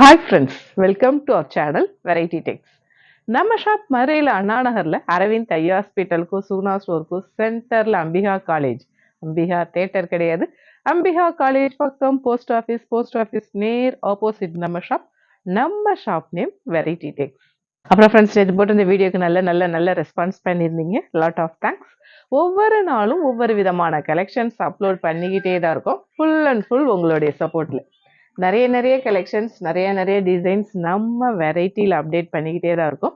Hi friends, welcome to our channel Variety Techs. நம்ம shop மதுரையில் அண்ணா நகர்ல அரவிந்த் ஐ ஹாஸ்பிட்டலுக்கும் சூனா ஸ்டோருக்கும் சென்டர்ல அம்பிகா காலேஜ். அம்பிகா தேட்டர் கிடையாது, அம்பிகா காலேஜ் பக்கம் போஸ்ட் ஆஃபீஸ் நேர் ஆப்போசிட் நம்ம ஷாப் நேம் வெரைட்டி டெக்ஸ். அப்புறம் ஃப்ரெண்ட்ஸ், நேற்று போட்டு இந்த வீடியோக்கு நல்ல ரெஸ்பான்ஸ் பண்ணியிருந்தீங்க. Lot of thanks. ஒவ்வொரு நாளும் ஒவ்வொரு விதமான கலெக்ஷன்ஸ் அப்லோட் பண்ணிக்கிட்டே தான் இருக்கும், ஃபுல் அண்ட் ஃபுல் உங்களுடைய சப்போர்ட்ல. நிறைய கலெக்ஷன்ஸ், நிறைய டிசைன்ஸ் நம்ம வெரைட்டியில் அப்டேட் பண்ணிக்கிட்டே தான் இருக்கும்.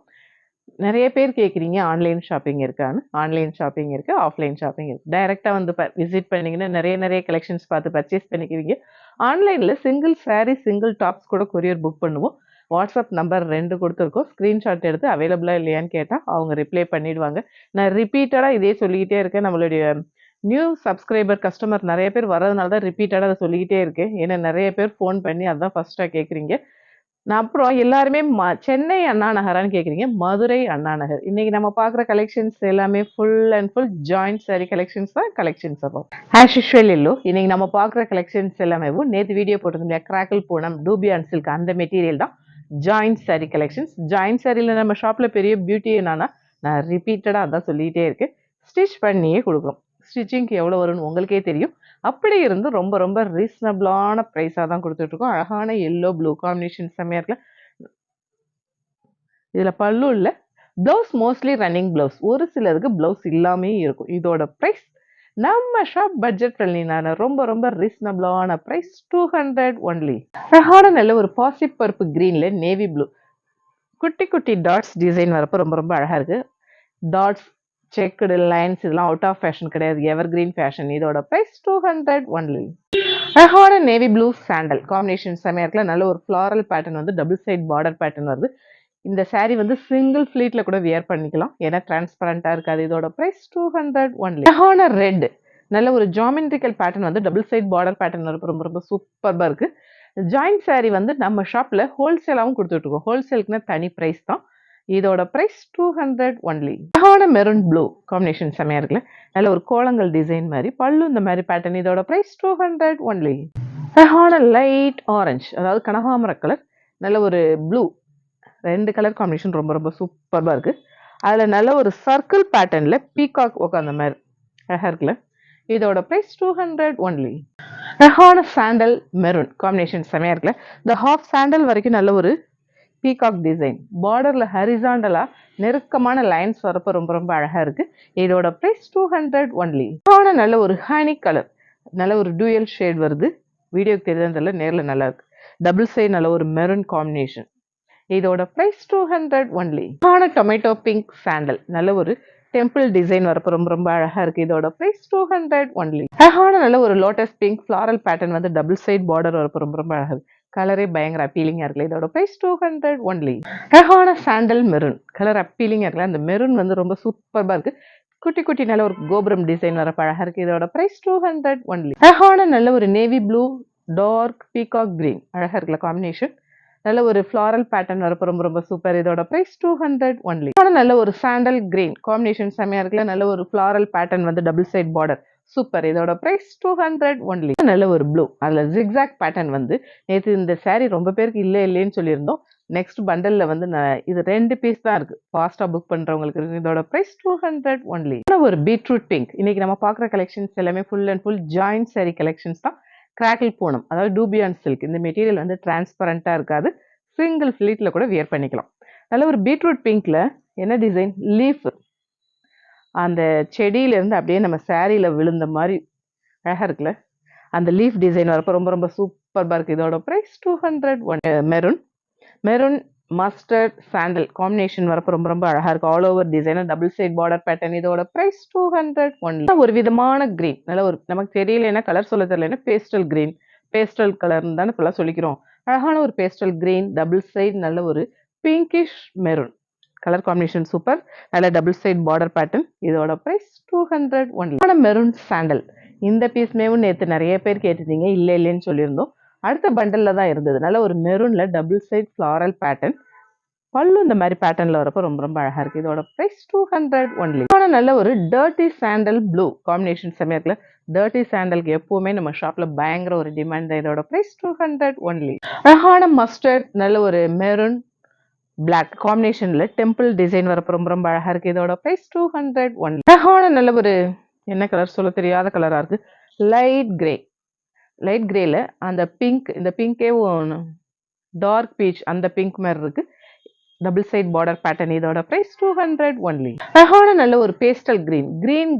நிறைய பேர் கேட்குறீங்க ஆன்லைன் ஷாப்பிங் இருக்கான்னு. ஆன்லைன் ஷாப்பிங் இருக்குது, ஆஃப்லைன் ஷாப்பிங் இருக்குது. டைரெக்டாக வந்து விசிட் பண்ணிங்கன்னா நிறைய கலெக்ஷன்ஸ் பார்த்து பர்ச்சேஸ் பண்ணிக்குவீங்க. ஆன்லைனில் சிங்கிள் சாரீ சிங்கிள் டாப்ஸ் கூட கொரியர் புக் பண்ணுவோம். வாட்ஸ்அப் நம்பர் 2 கொடுத்துருக்கோம். ஸ்க்ரீன்ஷாட் எடுத்து அவைலபிளாக இல்லையான்னு கேட்டால் அவங்க ரிப்ளை பண்ணிடுவாங்க. நான் ரிப்பீட்டடாக இதே சொல்லிக்கிட்டே இருக்கேன். நம்மளுடைய நியூ சப்ஸ்கிரைபர் கஸ்டமர் நிறைய பேர் வரதுனால தான் ரிப்பீட்டடாக அதை சொல்லிக்கிட்டே இருக்கேன். ஏன்னா நிறைய பேர் ஃபோன் பண்ணி அதான் ஃபஸ்ட்டாக கேட்குறீங்க. நான் அப்புறம் எல்லாருமே சென்னை அண்ணா நகரான்னு கேட்குறீங்க. மதுரை அண்ணா நகர். இன்னைக்கு நம்ம பார்க்குற கலெக்ஷன்ஸ் எல்லாமே full and full joint sorry collections தான். கலெக்ஷன்ஸ் அப்போ ஆஸ் யூஷுவல் இல்லோ, இன்னைக்கு நம்ம பார்க்குற கலெக்ஷன்ஸ் எல்லாமே நேற்று வீடியோ போட்டிருந்தோம், கிராக்கிள் பூனம் டூபியான் சில்க், அந்த மெட்டீரியல் தான் ஜாயிண்ட் சாரி கலெக்ஷன்ஸ். ஜாயிண்ட் சாரியில் நம்ம ஷாப்பில் பெரிய பியூட்டி என்னன்னா, நான் ரிப்பீட்டடாக அதான் சொல்லிகிட்டே இருக்கேன், ஸ்டிச் பண்ணியே கொடுக்குறோம். ஸ்டிச்சிங்க்கு எவ்வளோ வரும்னு உங்களுக்கே தெரியும். அப்படி இருந்து ரொம்ப ரீசனபிளான ப்ரைஸாக தான் கொடுத்துட்ருக்கோம். அழகான எல்லோ ப்ளூ காம்பினேஷன் செம்மையாக இருக்குல்ல. இதில் பல்லு இல்லை, ப்ளவுஸ் மோஸ்ட்லி ரன்னிங் ப்ளவுஸ், ஒரு சிலருக்கு ப்ளவுஸ் இல்லாமே இருக்கும். இதோட ப்ரைஸ் நம்ம ஷாப் பட்ஜெட் ஃப்ரெண்ட்லினான ரொம்ப ரீசனபிளான ப்ரைஸ் 200 ஒன்லி. அழகான நல்ல ஒரு பாசிப் பருப்பு க்ரீனில் நேவி ப்ளூ குட்டி டாட்ஸ் டிசைன் வரப்போ ரொம்ப அழகாக இருக்குது. டாட்ஸ், செக்குடு லைன்ஸ் இதெல்லாம் அவுட் ஆஃப் ஃபேஷன் கிடையாது, எவர் கிரீன் ஃபேஷன். இதோட ப்ரைஸ் 200 ஒன்லி. அழகான நேவி ப்ளூ சாண்டல் காம்பினேஷன் செமையாக இருக்குல்ல. நல்ல ஒரு ஃப்ளாரல் பேட்டர்ன் வந்து டபுள் சைட் பார்டர் பேட்டர்ன் வருது. இந்த சாரீ வந்து சிங்கிள் ஃப்ளீட்டில் கூட வியர் பண்ணிக்கலாம், ஏன்னா டிரான்ஸ்பரண்டாக இருக்காது. இதோட ப்ரைஸ் 200 ஒன்லி. அழகான ரெட் நல்ல ஒரு ஜாமெட்ரிக்கல் பேட்டர்ன் வந்து டபுள் சைட் பார்டர் பேட்டர்ன் ரொம்ப சூப்பராக இருக்குது. ஜாயிண்ட் சாரீ வந்து நம்ம ஷாப்பில் ஹோல்சேலாகவும் கொடுத்துட்ருக்கோம். ஹோல்சேலுக்குன்னா தனி ப்ரைஸ் தான். இதோட ப்ரைஸ் 200 ஒன்லி. அழகான மெரூன் ப்ளூ காம்பினேஷன் செமையாக இருக்குல்ல. நல்ல ஒரு கோலங்கள் டிசைன் மாதிரி, பல்லு இந்த மாதிரி பேட்டர்ன். இதோட ப்ரைஸ் 200 ஒன்லி. அழகான லைட் ஆரஞ்சு, அதாவது கனகாமர கலர், நல்ல ஒரு ப்ளூ, 2 கலர் காம்பினேஷன் ரொம்ப சூப்பராக இருக்குது. அதில் நல்ல ஒரு சர்க்கிள் பேட்டர்னில் பீகாக் உட்காந்த மாதிரி அழகாக இருக்குல்ல. இதோட ப்ரைஸ் 200 ஒன்லி. அழகான சாண்டல் மெரூன் காம்பினேஷன் செமையாக இருக்குல்ல. இந்த ஹாஃப் சாண்டல் வரைக்கும் நல்ல ஒரு பீகாக் டிசைன், பார்டர்ல ஹரிசாண்டலா நெருக்கமான லைன்ஸ் வரப்போ ரொம்ப அழகா இருக்கு. இதோட பிரைஸ் 200 ஒன்லி. நல்ல ஒரு ஹனி கலர், நல்ல ஒரு டூயல் ஷேட் வருது. வீடியோக்கு தெரிஞ்சதில்ல, நேரில் நல்லா இருக்கு. டபுள் சைட் நல்ல ஒரு மெரூன் காம்பினேஷன். இதோட price 200 only. Tomato pink sandal, நல்ல ஒரு டெம்பிள் டிசைன் வரப்போ ரொம்ப அழகா இருக்கு. இதோட பிரைஸ் 200 ஒன்லி. அழகான நல்ல ஒரு லோட்டஸ் பிங்க் ஃபிளாரல் பேட்டர்ன் வந்து டபுள் சைட் பார்டர் வரப்போ ரொம்ப அழகா இருக்கு. கலரே பயங்கர அப்பீலிங்காக இருக்குல்ல. இதோட ப்ரைஸ் 200 ஒன்லி. அழகான சாண்டல் மெரூன் கலர் அப்பீலிங்காக இருக்குல்ல. அந்த மெரூன் வந்து ரொம்ப சூப்பராக இருக்கு. குட்டி நல்ல ஒரு கோபுரம் டிசைன் வரப்ப அழகாக இருக்கு. இதோட ப்ரைஸ் 200 ஒன்லி. அழகான நல்ல ஒரு navy blue dark peacock green அழகாக இருக்குல்ல காம்பினேஷன். நல்ல ஒரு ஃப்ளாரல் பேட்டர்ன் வரப்போ ரொம்ப சூப்பர். இதோட ப்ரைஸ் 200 ஒன்லி. நல்ல ஒரு சாண்டல் கிரீன் காம்பினேஷன் செமையா இருக்குல்ல. நல்ல ஒரு ஃப்ளாரல் பேட்டர்ன் வந்து டபுள் சைட் பார்டர் சூப்பர். இதோட பிரைஸ் 200 ஒன்லி. நல்ல ஒரு ப்ளூ, அதில் ஜிக்ஸாக் பேட்டர்ன் வந்து நேற்று இந்த சாரீ ரொம்ப பேருக்கு இல்லைன்னு சொல்லியிருந்தோம். நெக்ஸ்ட் பண்டலில் வந்து இது 2 பீஸ் தான் இருக்கு, ஃபாஸ்ட்டாக புக் பண்ணுறவங்களுக்கு இருக்கு. இதோட பிரைஸ் 200 ஒன்லி. ஒரு பீட்ரூட் பிங்க். இன்னைக்கு நம்ம பார்க்குற கலெக்ஷன்ஸ் எல்லாமே full and full joint sari collections தான். கிராக்கிள் பூனம், அதாவது டூபியான் சில்க். இந்த மெட்டீரியல் வந்து டிரான்ஸ்பரண்டாக இருக்காது, சிங்கிள் ஃப்ளீட்டில் கூட வியர் பண்ணிக்கலாம். நல்ல ஒரு பீட்ரூட் பிங்க்ல என்ன டிசைன், லீஃப் அந்த செடியிலேருந்து அப்படியே நம்ம சாரியில் விழுந்த மாதிரி அழகாக இருக்குல்ல. அந்த லீஃப் டிசைன் வரப்போ ரொம்ப சூப்பராக இருக்குது. இதோட price 200 maroon mustard sandal combination வரப்போ ரொம்ப அழகாக இருக்குது. All over designer double side border pattern. இதோட ப்ரைஸ் 200 ஒன்லி. ஒரு விதமான கிரீன், நல்ல ஒரு நமக்கு தெரியல என்ன கலர் சொல்ல தெரியல, பேஸ்டல் கிரீன், பேஸ்டல் கலர்னு தானே இப்பெல்லாம் சொல்லிக்கிறோம். அழகான ஒரு பேஸ்டல் கிரீன் டபுள் சைட் நல்ல ஒரு pinkish maroon colour combination super. நல்ல டபுள் சைட் பார்டர் பேட்டர்ன். இதோட பிரைஸ் 200 ஒன்லி. மெரூன் சாண்டல், இந்த பீஸ்மேவும் நேற்று நிறைய பேர் கேட்டிருந்தீங்க, இல்லைன்னு சொல்லியிருந்தோம். அடுத்த பண்டலில் தான் இருந்தது. நல்ல ஒரு மெரூனில் டபுள் சைட் ஃப்ளாரல் பேட்டர்ன், பல்லு இந்த மாதிரி பேட்டர்னில் வரப்போ ரொம்ப அழகாக இருக்குது. இதோட ப்ரைஸ் 200 ஒன்லி. நல்ல ஒரு டர்ட்டி சாண்டல் ப்ளூ காம்பினேஷன் செம்மையா இருக்குல்ல. டர்ட்டி சாண்டலுக்கு எப்பவுமே நம்ம ஷாப்ல பயங்கர ஒரு டிமாண்ட் தான். இதோட பிரைஸ் 200 ஒன்லி. அழகான மஸ்டர்ட் நல்ல ஒரு மெரூன் பிளாக் காம்பினேஷன்ல டெம்பிள் டிசைன் வரப்ப ரொம்ப ரொம்ப அழகா இருக்கு. இதோட பிரைஸ் 200 ஒன்லி. அழகான நல்ல ஒரு என்ன கலர் சொல்ல தெரியாத கலரா இருக்கு. Light grey. லைட் கிரேல அந்த பிங்க், இந்த பிங்கே டார்க் பீச் அந்த பிங்க் மாதிரி இருக்கு. Double side border pattern. இதோட பிரைஸ் 200 ஒன்லி. அழகான நல்ல ஒரு பேஸ்டல் கிரீன்.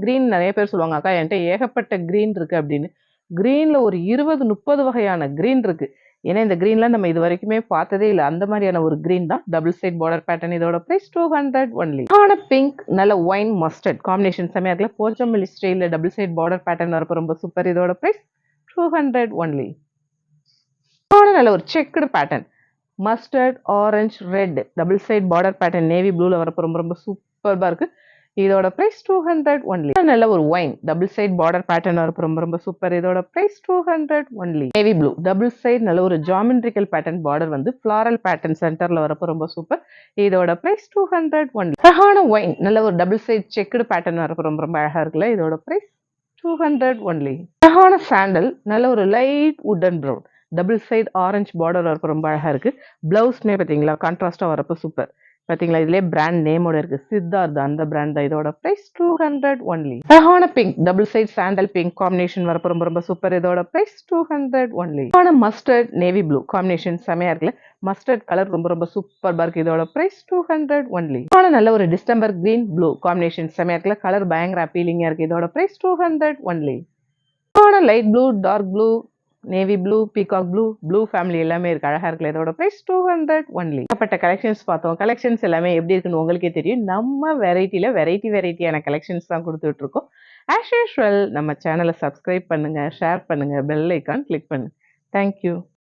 கிரீன் நிறைய பேர் சொல்லுவாங்க, அக்கா என்கிட்ட ஏகப்பட்ட கிரீன் இருக்கு அப்படின்னு. கிரீன்ல ஒரு 20-30 வகையான கிரீன் இருக்கு. ஏன்னா இந்த கிரீன்லாம் நம்ம இது வரைக்குமே பார்த்ததே இல்லை. அந்த மாதிரியான ஒரு கிரீன் தான். Double side border pattern. இதோட பிரைஸ் 200 ஒன்லி. அழகான பிங்க் நல்ல ஒயின் மஸ்டர்ட் காம்பினேஷன் செமையா இருக்குல்ல. போச்சம்பள்ளி ஸ்டைல டபுள் சைட் பார்டர் பேட்டர்ன் வரப்போ ரொம்ப சூப்பர். இதோட பிரைஸ் 200 ஒன்லி. நல்ல ஒரு checked pattern. Mustard orange red double side border pattern navy ப்ளூல வரப்போ ரொம்ப ரொம்ப சூப்பர்பா இருக்கு. இதோட பிரைஸ் 200 ஒன்லி. நல்ல ஒரு wine double side border pattern வரப்போ ரொம்ப ரொம்ப சூப்பர். இதோட price 200 only. Navy blue double side நல்ல ஒரு ஜாமெட்ரிக்கல் பேட்டர்ன் பார்டர் வந்து ஃபிளாரல் பேட்டர்ன் சென்டர்ல வரப்போ ரொம்ப சூப்பர். இதோட பிரைஸ் 200 ஒன்லி. அழகான ஒயின் நல்ல ஒரு டபுள் சைட் செக்குடு பேட்டர்ன் வரப்போ ரொம்ப ரொம்ப அழகா இருக்குல்ல. இதோட பிரைஸ் 200 ஒன்லி. அழகான சாண்டல் நல்ல ஒரு light wooden brown double side orange border வரப்போ ரொம்ப அழகா இருக்கு. பிளவுஸ்மே பார்த்தீங்களா கான்ட்ராஸ்டா வரப்போ சூப்பர். பார்த்தீங்களா இதுலேயே பிராண்ட் நேமோட இருக்கு. சித்தார்த் அந்த பிராண்ட் தான். இதோட பிரைஸ் 200 ஒன்லி. அழகான pink double side sandal pink combination வரப்போ ரொம்ப ரொம்ப சூப்பர். இதோட பிரைஸ் 200 ஒன்லி. அழகான மஸ்டர்ட் நேவி ப்ளூ காம்பினேஷன் செமையா இருக்குல்ல. மஸ்டர்ட் கலர் ரொம்ப ரொம்ப சூப்பர்பா இருக்கு. இதோட பிரைஸ் 200 ஒன்லி. நல்ல ஒரு டிஸ்டம்பர் கிரீன் ப்ளூ காம்பினேஷன் செமையா இருக்குல்ல. கலர் பயங்கர அப்பீலிங்கா இருக்கு. இதோட price 200 only. Light blue dark blue navy blue peacock blue family எல்லாமே இருக்கு. அழகா இருக்குல்ல. இதோட பிரைஸ் 200 ஒன்லி. ஏகப்பட்ட கலெக்ஷன்ஸ் பார்த்தோம். கலெக்ஷன்ஸ் எல்லாமே எப்படி இருக்குன்னு உங்களுக்கே தெரியும். நம்ம வெரைட்டியான கலெக்ஷன்ஸ் தான் கொடுத்துட்டு இருக்கோம். ஆஸ் யூஷுவல் நம்ம சேனலை சப்ஸ்கிரைப் பண்ணுங்க, ஷேர் பண்ணுங்க, பெல் ஐக்கான் கிளிக் பண்ணுங்க. தேங்க்யூ.